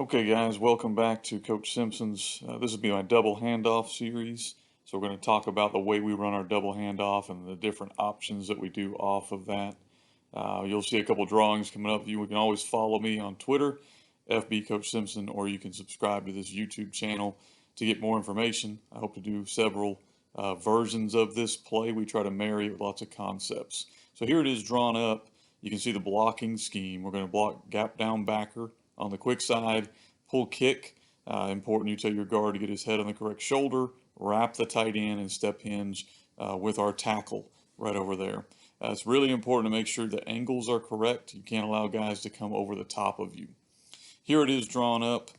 Okay guys, welcome back to Coach Simpson's. This will be my double handoff series. So we're going to talk about the way we run our double handoff and the different options that we do off of that. You'll see a couple drawings coming up. You can always follow me on Twitter, FB Coach Simpson, or you can subscribe to this YouTube channel to get more information. I hope to do several versions of this play. We try to marry it with lots of concepts. So here it is drawn up. You can see the blocking scheme. We're going to block gap down backer on the quick side, pull kick. Important you tell your guard to get his head on the correct shoulder, wrap the tight end, and step hinge with our tackle right over there. It's really important to make sure the angles are correct. You can't allow guys to come over the top of you. Here it is drawn up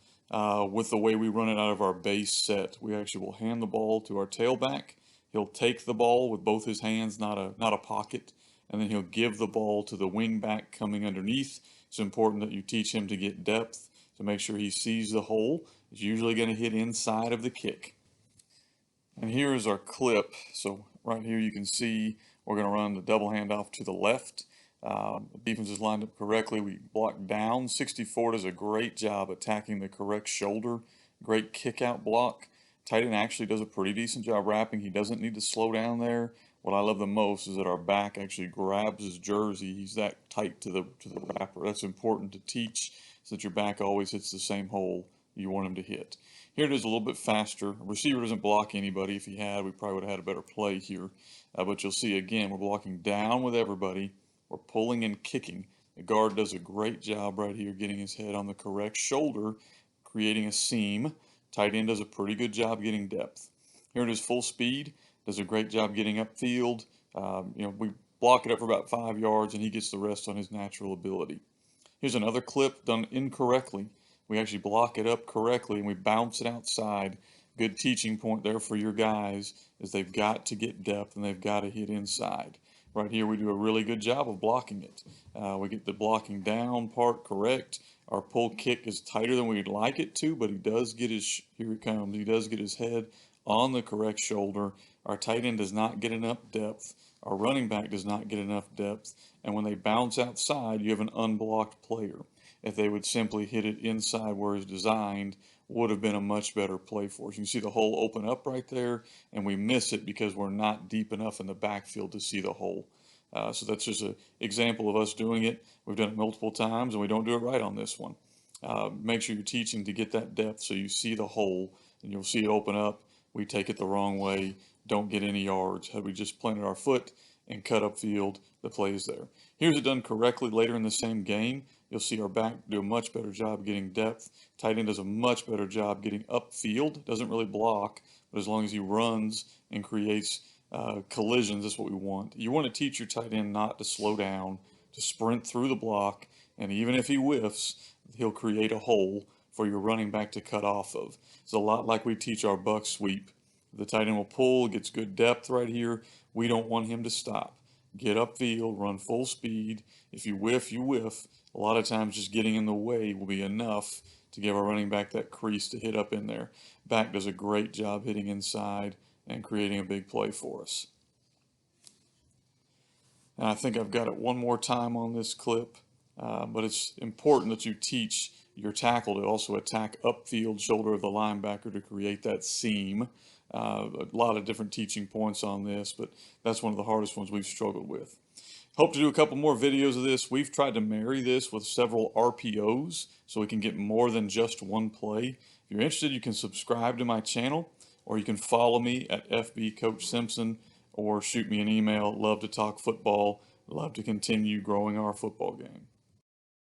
with the way we run it out of our base set. We actually will hand the ball to our tailback. He'll take the ball with both his hands, not a pocket, and then he'll give the ball to the wing back coming underneath. It's important that you teach him to get depth to make sure he sees the hole. It's usually going to hit inside of the kick. And here is our clip. So right here you can see we're going to run the double handoff to the left. The defense is lined up correctly. We block down. 64 does a great job attacking the correct shoulder. Great kick out block. Tight end actually does a pretty decent job wrapping. He doesn't need to slow down there. What I love the most is that our back actually grabs his jersey. He's that tight to the wrapper. That's important to teach so that your back always hits the same hole you want him to hit. Here it is a little bit faster. A receiver doesn't block anybody. If he had, we probably would have had a better play here. But you'll see again, we're blocking down with everybody. We're pulling and kicking. The guard does a great job right here getting his head on the correct shoulder, creating a seam. Tight end does a pretty good job getting depth. Here it is full speed. Does a great job getting upfield. We block it up for about 5 yards and he gets the rest on his natural ability. Here's another clip done incorrectly. We actually block it up correctly and we bounce it outside. Good teaching point there for your guys is they've got to get depth and they've got to hit inside. Right here we do a really good job of blocking it. We get the blocking down part correct. Our pull kick is tighter than we'd like it to, but he does get his, here it comes, he does get his head on the correct shoulder. Our tight end does not get enough depth. Our running back does not get enough depth. And when they bounce outside, you have an unblocked player. If they would simply hit it inside where it's designed, would have been a much better play for us. You can see the hole open up right there, and we miss it because we're not deep enough in the backfield to see the hole. So that's just an example of us doing it. We've done it multiple times, and we don't do it right on this one. Make sure you're teaching to get that depth so you see the hole, and you'll see it open up. We take it the wrong way, don't get any yards. Had we just planted our foot and cut upfield, the play is there. Here's it done correctly later in the same game. You'll see our back do a much better job getting depth. Tight end does a much better job getting upfield. Doesn't really block, but as long as he runs and creates collisions, that's what we want. You want to teach your tight end not to slow down, to sprint through the block, and even if he whiffs, he'll create a hole for your running back to cut off of. It's a lot like we teach our buck sweep. The tight end will pull, gets good depth right here. We don't want him to stop. Get upfield, run full speed. If you whiff, you whiff. A lot of times just getting in the way will be enough to give our running back that crease to hit up in there. Back does a great job hitting inside and creating a big play for us. And I think I've got it one more time on this clip, but it's important that you teach your tackle to also attack upfield shoulder of the linebacker to create that seam. A lot of different teaching points on this, but that's one of the hardest ones we've struggled with. Hope to do a couple more videos of this. We've tried to marry this with several RPOs so we can get more than just one play. If you're interested, you can subscribe to my channel, or you can follow me at FB Coach Simpson, or shoot me an email. Love to talk football. Love to continue growing our football game.